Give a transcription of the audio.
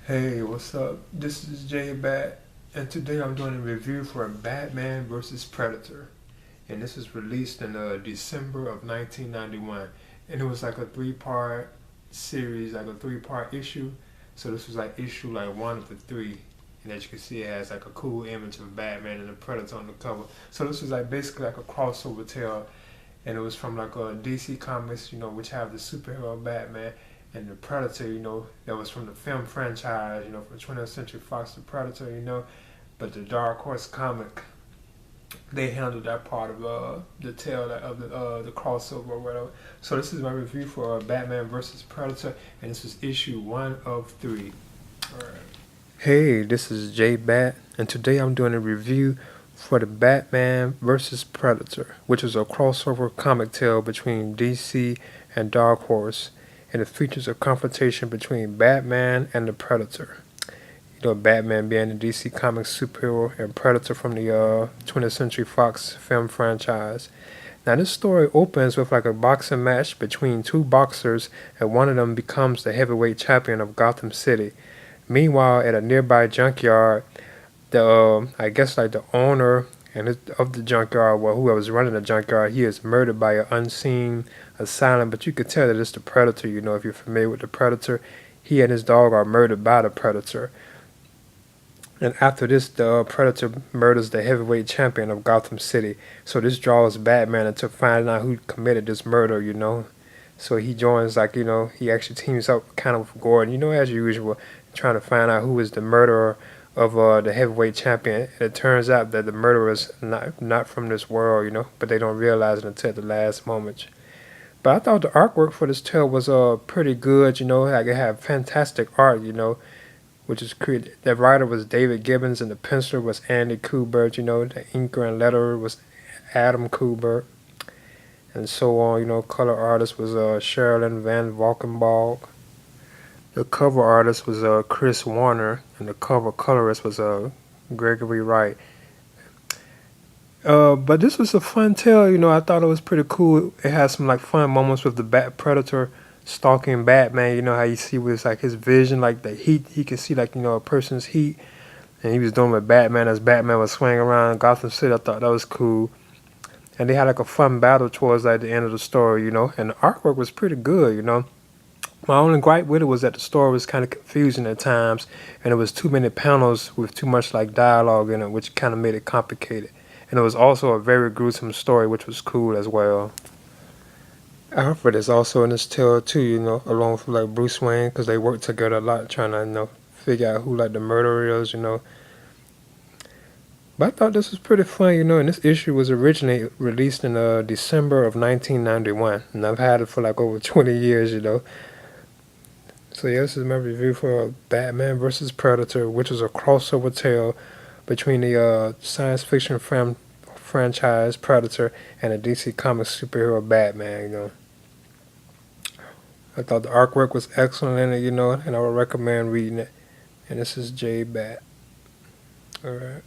Hey, what's up? This is Jay Bat, and today I'm doing a review for Batman vs. Predator. And this was released in December of 1991. And it was like a three-part series, like a three-part issue. So this was like issue like one of the three. And as you can see, it has like a cool image of Batman and the Predator on the cover. So this was like basically like a crossover tale, and it was from like DC Comics, which have the superhero Batman, and the Predator, that was from the film franchise, from 20th Century Fox, the Predator, but the Dark Horse comic, they handled that part of the tale of the crossover or whatever. So this is my review for Batman versus Predator, and this is issue 1 of 3. All right. Hey, this is Jay Bat, and today I'm doing a review for the Batman vs. Predator, which is a crossover comic tale between DC and Dark Horse, and it features a confrontation between Batman and the Predator. Batman being the DC Comics superhero and Predator from the 20th Century Fox film franchise. Now, this story opens with like a boxing match between two boxers, and one of them becomes the heavyweight champion of Gotham City. Meanwhile, at a nearby junkyard, the I guess like the owner of the junkyard, well, whoever's running the junkyard, he is murdered by an unseen assailant. But you could tell that it's the Predator. If you're familiar with the Predator, he and his dog are murdered by the Predator. And after this, the Predator murders the heavyweight champion of Gotham City. So this draws Batman into finding out who committed this murder. So he joins, he actually teams up kind of with Gordon, as usual, trying to find out who is the murderer of the heavyweight champion. And it turns out that the murderer is not from this world, but they don't realize it until the last moment. But I thought the artwork for this tale was pretty good, like it had fantastic art, which is created. The writer was David Gibbons and the penciler was Andy Kubert, the inker and letterer was Adam Kubert, and so on. Color artist was Sherilyn Van Valkenburg. The cover artist was Chris Warner, and the cover colorist was Gregory Wright. But this was a fun tale. I thought it was pretty cool. It had some like fun moments with the Predator stalking Batman. How you see with like his vision, like the heat. He could see like a person's heat, and he was doing with Batman as Batman was swinging around Gotham City. I thought that was cool. And they had like a fun battle towards like the end of the story. And the artwork was pretty good. My only gripe with it was that the story was kind of confusing at times, and there was too many panels with too much like dialogue in it, which kind of made it complicated. And it was also a very gruesome story, which was cool as well. Alfred is also in this tale too, along with like Bruce Wayne, because they work together a lot, trying to figure out who like the murderer is. But I thought this was pretty fun, and this issue was originally released in December of 1991, and I've had it for like over 20 years. So yeah, this is my review for Batman vs. Predator, which is a crossover tale between the science fiction franchise Predator and the DC Comics superhero Batman. I thought the artwork was excellent in it, and I would recommend reading it. And this is Jay Bat. Alright.